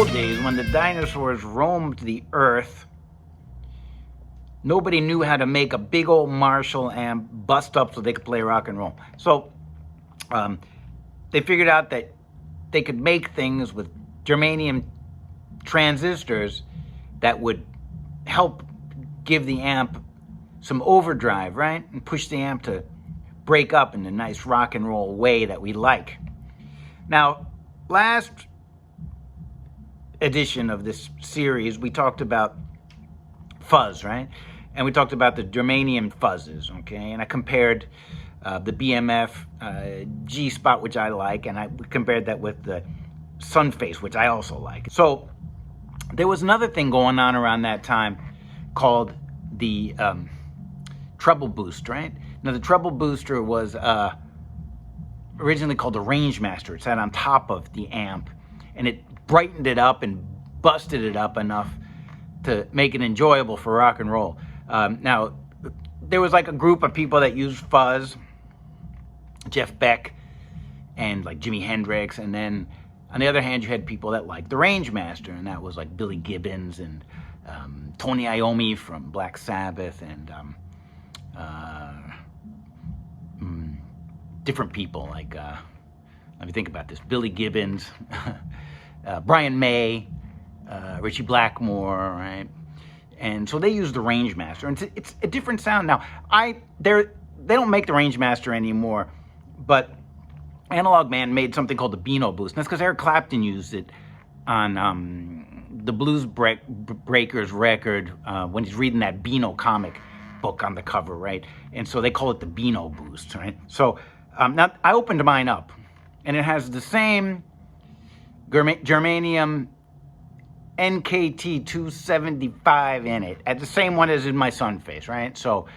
old days, when the dinosaurs roamed the earth, nobody knew how to make a big old Marshall amp bust up so they could play rock and roll. So they figured out that they could make things with germanium transistors that would help give the amp some overdrive, right? And push the amp to break up in a nice rock and roll way that we like. Now, last edition of this series, we talked about fuzz, right? And we talked about the germanium fuzzes, okay? And I compared the BMF G spot, which I like, and I compared that with the Sunface, which I also like. So there was another thing going on around that time called the treble boost, right? Now the treble booster was originally called the Range Master. It sat on top of the amp, and it brightened it up and busted it up enough to make it enjoyable for rock and roll. Now, there was like a group of people that used fuzz, Jeff Beck and like Jimi Hendrix, and then on the other hand, you had people that liked the Range Master, and that was like Billy Gibbons and Tony Iommi from Black Sabbath, and different people like, let me think about this, Billy Gibbons, Brian May, Richie Blackmore, right? And so they use the Range Master, and it's a different sound. Now, they don't make the Range Master anymore, but Analog Man made something called the Beano Boost. And that's because Eric Clapton used it on the Blues Breakers record when he's reading that Beano comic book on the cover, right? And so they call it the Beano Boost, right? So now I opened mine up, and it has the same germanium NKT 275 in it, at the same one as in my Sunface, right? So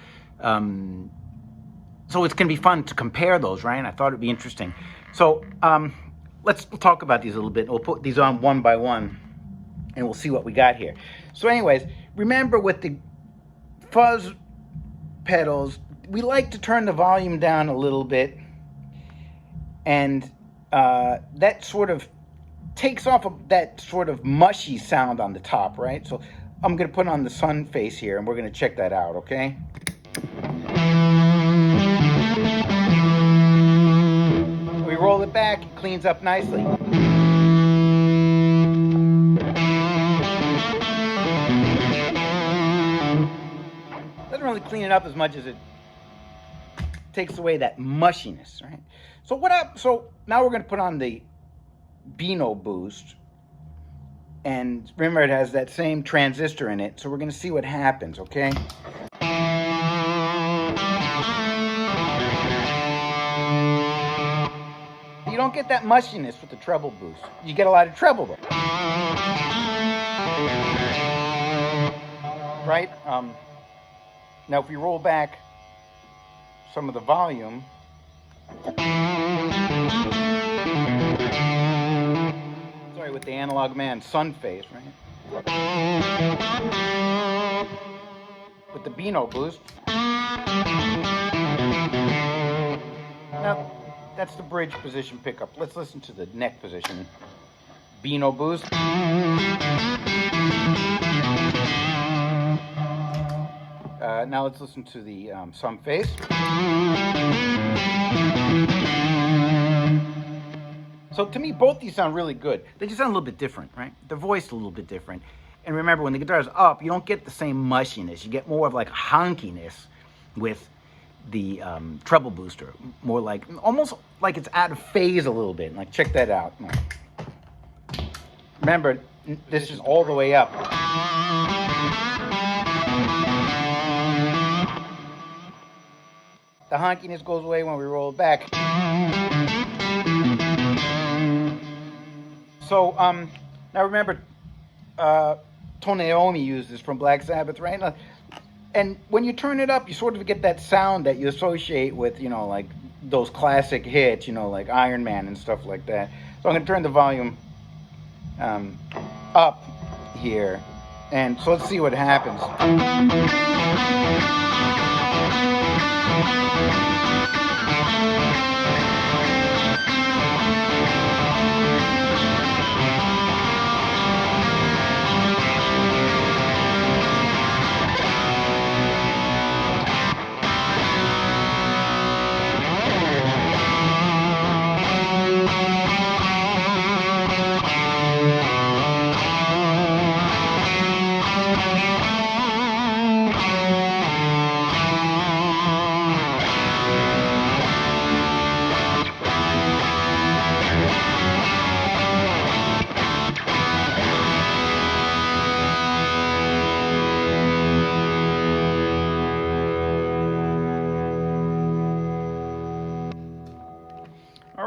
so it's going to be fun to compare those, right? And I thought it'd be interesting. So let's talk about these a little bit. We'll put these on one by one, and we'll see what we got here. So anyways, remember with the fuzz pedals, we like to turn the volume down a little bit, and that sort of takes off of that sort of mushy sound on the top, right? So I'm going to put on the Sunface here, and we're going to check that out, okay? We roll it back, it cleans up nicely. Doesn't really clean it up as much as it takes away that mushiness, right? So so now we're going to put on the Beano Boost, and remember it has that same transistor in it, so we're going to see what happens, okay? You don't get that mushiness with the treble boost. You get a lot of treble though. Right? Now if we roll back some of the volume, with the Analog Man Sunface, right? With the Beano Boost. Now, that's the bridge position pickup. Let's listen to the neck position. Beano Boost. Now let's listen to the Sunface. So to me, both these sound really good. They just sound a little bit different, right? The voice a little bit different. And remember, when the guitar's up, you don't get the same mushiness. You get more of like honkiness with the treble booster. More like, almost like it's out of phase a little bit. Like, check that out. Remember, this is all the way up. The honkiness goes away when we roll it back. So, now remember, Tony Iommi used this from Black Sabbath, right? And when you turn it up, you sort of get that sound that you associate with, you know, like those classic hits, you know, like Iron Man and stuff like that. So I'm going to turn the volume up here, and so let's see what happens.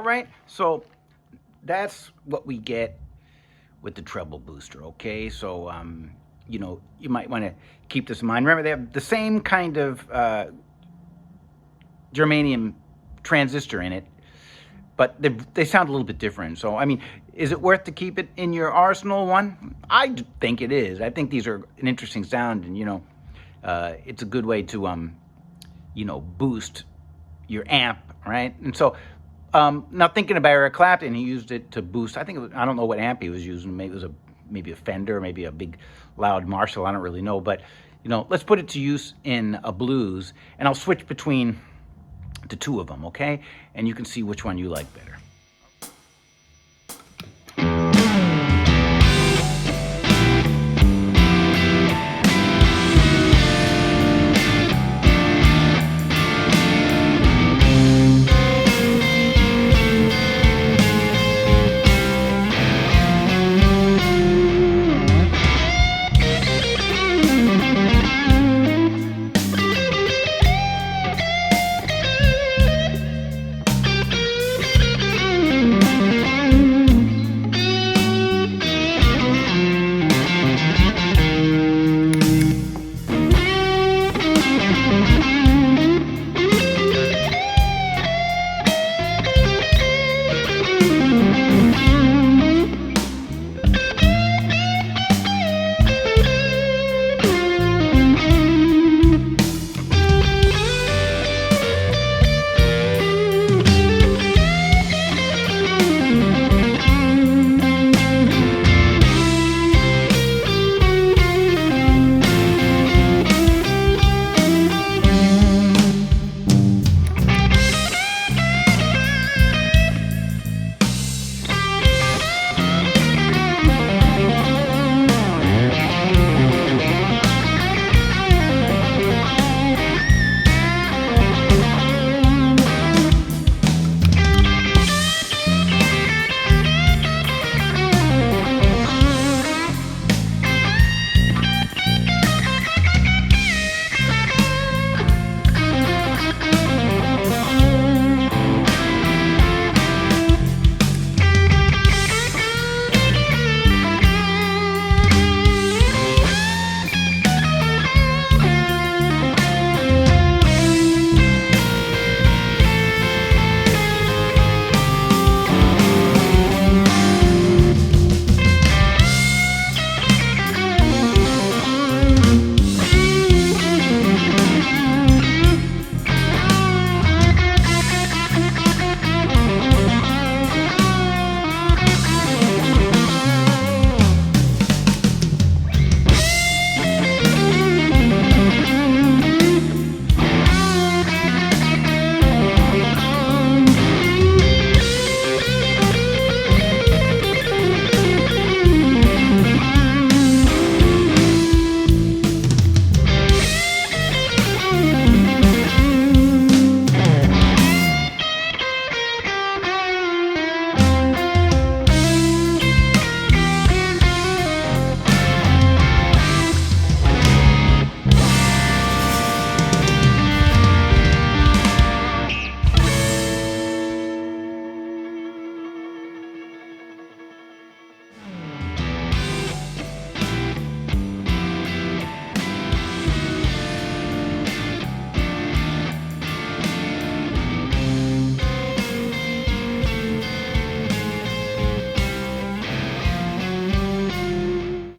right? So that's what we get with the treble booster, okay? So, you know, you might want to keep this in mind. Remember, they have the same kind of germanium transistor in it, but they sound a little bit different. So, I mean, is it worth to keep it in your arsenal one? I think it is. I think these are an interesting sound, and, you know, it's a good way to, you know, boost your amp, right? And so, now thinking about Eric Clapton, he used it to boost, I think, I don't know what amp he was using. Maybe it was maybe a Fender, maybe a big, loud Marshall. I don't really know. But, you know, let's put it to use in a blues, and I'll switch between the two of them, okay? And you can see which one you like better.